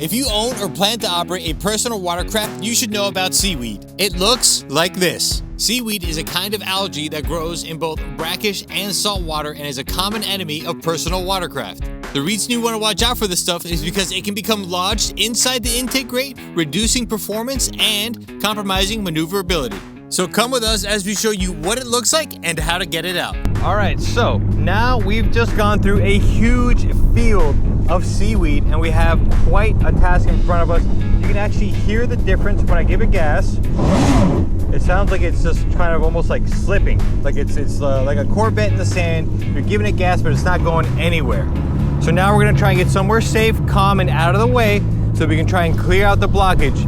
If you own or plan to operate a personal watercraft, you should know about seaweed. It looks like this. Seaweed is a kind of algae that grows in both brackish and salt water and is a common enemy of personal watercraft. The reason you want to watch out for this stuff is because it can become lodged inside the intake grate, reducing performance and compromising maneuverability. So come with us as we show you what it looks like and how to get it out. All right, so now we've just gone through a huge field of seaweed and we have quite a task in front of us. You can actually hear the difference when I give it gas. It sounds like it's just kind of almost like slipping, like it's like a Corvette in the sand. You're giving it gas, but it's not going anywhere. So now we're gonna try and get somewhere safe, calm, and out of the way so we can try and clear out the blockage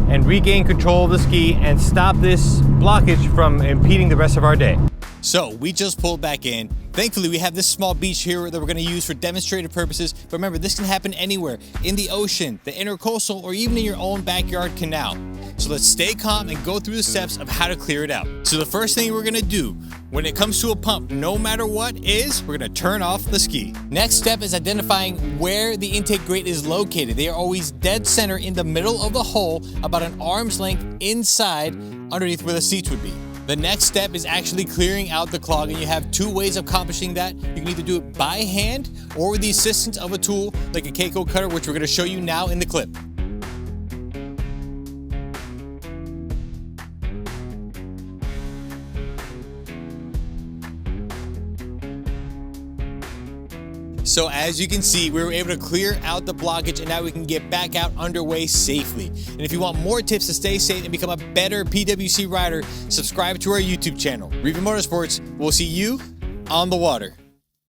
and regain control of the ski and stop this blockage from impeding the rest of our day. So we just pulled back in. Thankfully, we have this small beach here that we're gonna use for demonstrative purposes. But remember, this can happen anywhere, in the ocean, the intercoastal, or even in your own backyard canal. So let's stay calm and go through the steps of how to clear it out. So the first thing we're gonna do when it comes to a pump, no matter what, is we're gonna turn off the ski. Next step is identifying where the intake grate is located. They are always dead center in the middle of the hole, about an arm's length inside, underneath where the seats would be. The next step is actually clearing out the clog, and you have two ways of accomplishing that. You can either do it by hand or with the assistance of a tool like a Keiko cutter, which we're gonna show you now in the clip. So as you can see, we were able to clear out the blockage and now we can get back out underway safely. And if you want more tips to stay safe and become a better PWC rider, subscribe to our YouTube channel. Reeve Motorsports, we'll see you on the water.